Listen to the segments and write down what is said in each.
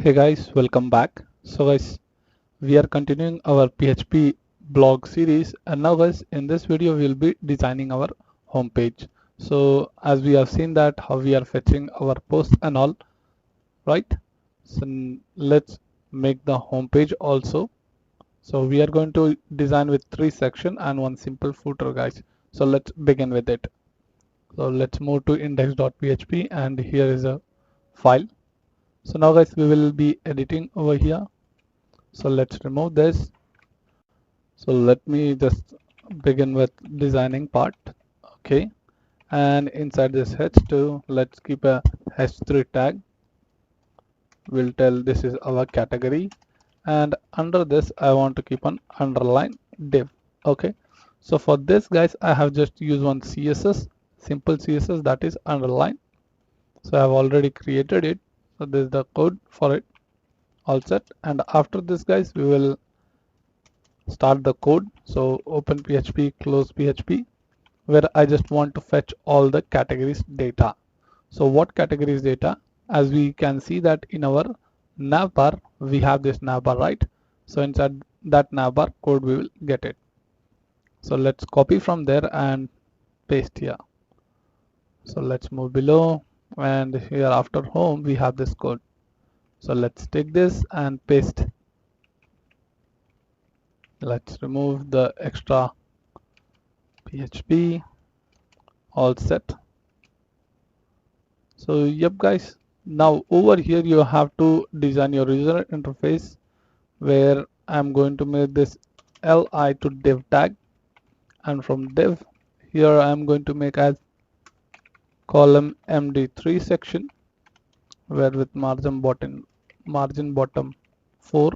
Hey guys, welcome back. So guys, we are continuing our PHP blog series, and now guys, in this video we'll be designing our homepage. So as we have seen that how we are fetching our posts and all, right? So let's make the homepage also. So we are going to design with 3 sections and one simple footer, guys. So let's begin with it. So let's move to index.php, and here is a file. So now guys, we will be editing over here. So let's remove this. So let me just begin with designing part. Okay, and inside this h2 let's keep a h3 tag. We'll tell this is our category, and under this I want to keep an underline div. Okay, so for this guys I have just used one css, simple css, that is underline. So I have already created it. So this is the code for it, all set. And after this guys we will start the code. So open PHP, close PHP, where I just want to fetch all the categories data. So what categories data? As we can see that in our navbar, we have this navbar, right? So inside that navbar code we will get it. So let's copy from there and paste here. So let's move below, and here after home we have this code. So let's take this and paste. Let's remove the extra PHP, all set. So yep guys, now over here you have to design your user interface, where I'm going to make this li to div tag, and from div here I'm going to make as column md3 section, where with margin bottom 4,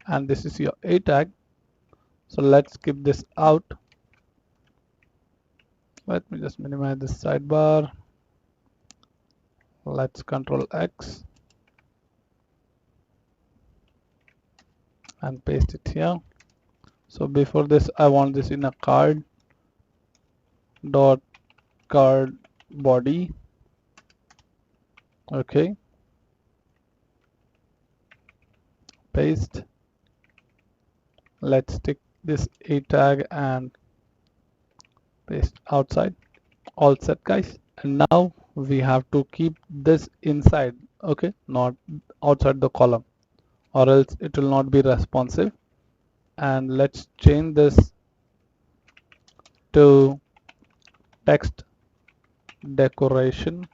and this is your a tag. So let's keep this out. Let me just minimize this sidebar. Let's control X and paste it here. So before this I want this in a card body. Okay, paste. Let's stick this a tag and paste outside. All set guys. And now we have to keep this inside, okay, not outside the column, or else it will not be responsive. And let's change this to text decoration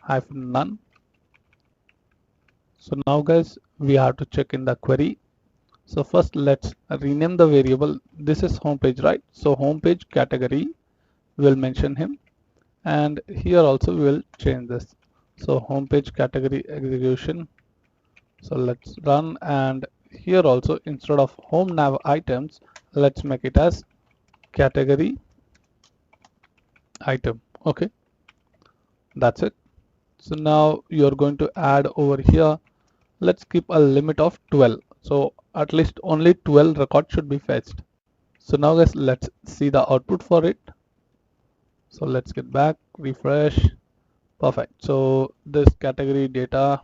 -none. So now guys, we have to check in the query. So first let's rename the variable. This is homepage, right? So homepage category will mention him, and here also we will change this. So homepage category execution. So let's run, and here also instead of home nav items, let's make it as category item. Okay, that's it. So now you're going to add over here, let's keep a limit of 12. So at least only 12 records should be fetched. So now guys, let's see the output for it. So let's get back, refresh. Perfect. So this category data,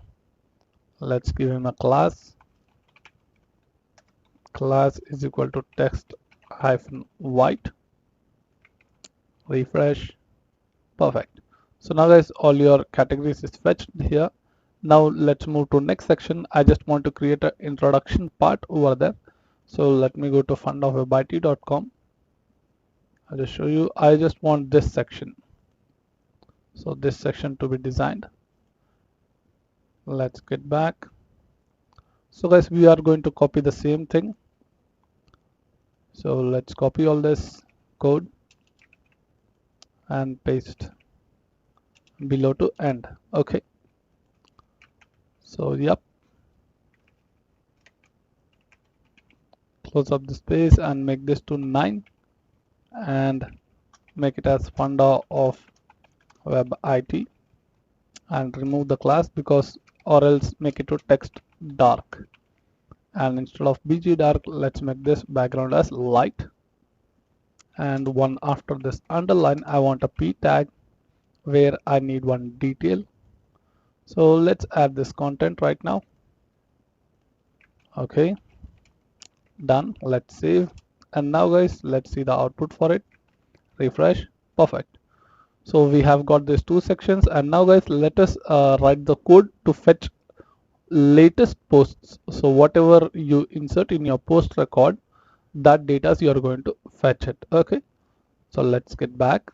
let's give him a class. Class is equal to text hyphen white. Refresh. Perfect. So now guys, all your categories is fetched here. Now let's move to next section. I just want to create an introduction part over there. So let me go to fundofwebit.com. I'll just show you. I just want this section. So this section to be designed. Let's get back. So guys, we are going to copy the same thing. So let's copy all this code and paste below to end. Okay. So yep. Close up the space and make this to 9 and make it as funda of web IT, and remove the class because, or else make it to text dark, and instead of bg dark let's make this background as light. And one after this underline I want a p tag where I need one detail. So let's add this content right now. Okay, done. Let's save. And now guys, let's see the output for it. Refresh. Perfect. So we have got these two sections, and now guys, let us write the code to fetch latest posts. So whatever you insert in your post record, that data you are going to fetch it. Okay, so let's get back.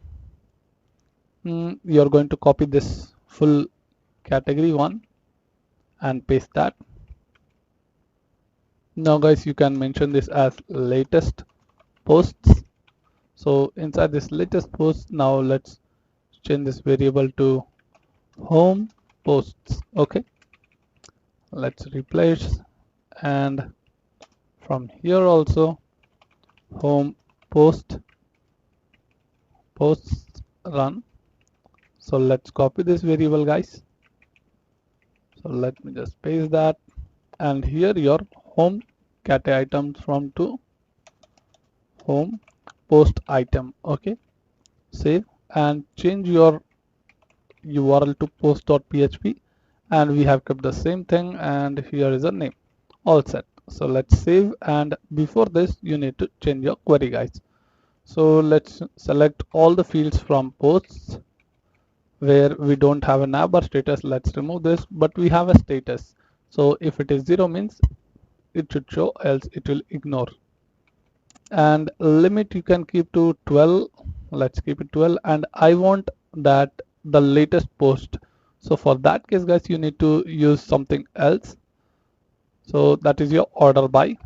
You are going to copy this full category one and paste that. Now guys, you can mention this as latest posts. So inside this latest post, now let's change this variable to home posts. Okay, let's replace, and from here also home posts run. So let's copy this variable guys. So let me just paste that, and here your home cat items from to home post item. Okay, save and change your URL to post.php, and we have kept the same thing, and here is a name. All set. So let's save, and before this you need to change your query guys. So let's select all the fields from posts where we don't have a navbar status. Let's remove this, but we have a status. So if it is 0 means it should show, else it will ignore. And limit you can keep to 12. Let's keep it 12, and I want that the latest post. So for that case guys, you need to use something else. So that is your order by.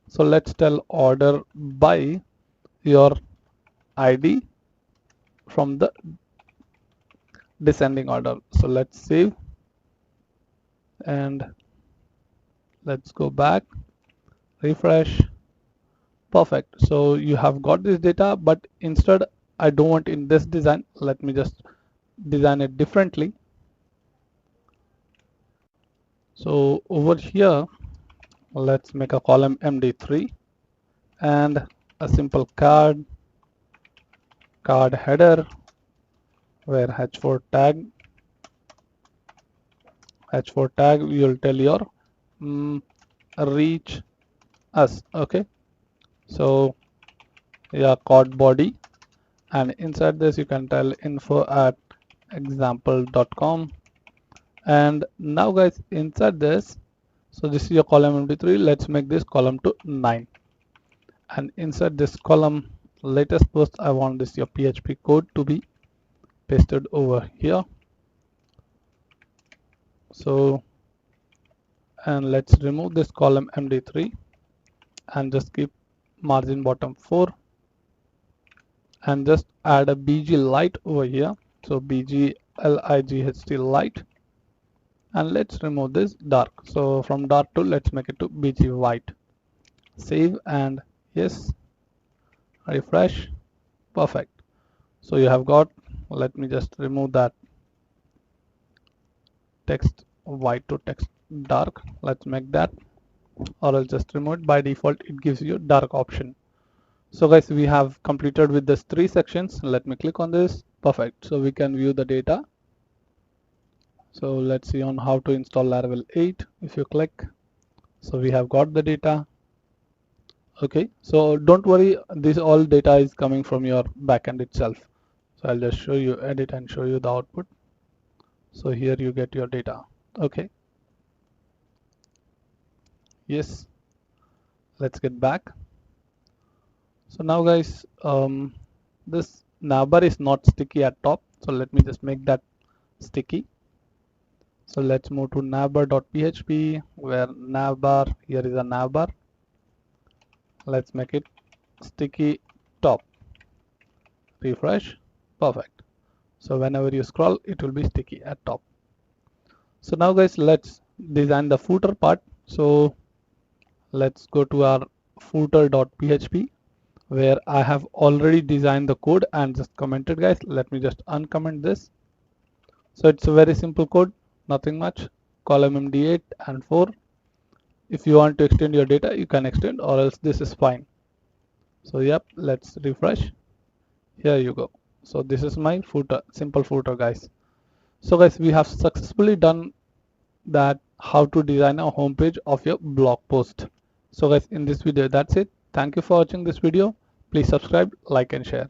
So let's tell order by your ID from the descending order. So let's save, and let's go back, refresh. Perfect. So you have got this data, but instead I don't want in this design. Let me just design it differently. So over here, let's make a column MD3 and a simple card header where h4 tag we will tell your reach us. Okay, so yeah, card body, and inside this you can tell info@example.com. and now guys, inside this, so this is your column MD3. Let's make this column to 9, and inside this column latest post, I want this your PHP code to be pasted over here. So, and let's remove this column MD3 and just keep margin bottom 4, and just add a BG light over here. So BG LIGHT light, and let's remove this dark. So from dark to let's make it to BG white. Save, and yes, refresh. Perfect. So you have got, let me just remove that text white to text dark. Let's make that, or I'll just remove it. By default it gives you dark option. So guys, we have completed with this 3 sections. Let me click on this. Perfect. So we can view the data. So let's see on how to install Laravel 8. If you click, so we have got the data. Okay, so don't worry, this all data is coming from your backend itself. So I'll just show you, edit and show you the output. So here you get your data. Okay, yes, let's get back. So now guys, this navbar is not sticky at top, so let me just make that sticky. So let's move to navbar.php, where navbar, here is a navbar. Let's make it sticky top. Refresh. Perfect. So whenever you scroll, it will be sticky at top. So now guys, let's design the footer part. So let's go to our footer.php, where I have already designed the code and just commented guys. Let me just uncomment this. So it's a very simple code, nothing much. Column MD8 and 4. If you want to extend your data, you can extend, or else this is fine. So yep, let's refresh. Here you go. So this is my footer, simple footer guys. So guys, we have successfully done that how to design a homepage of your blog post. So guys, in this video that's it. Thank you for watching this video. Please subscribe, like and share.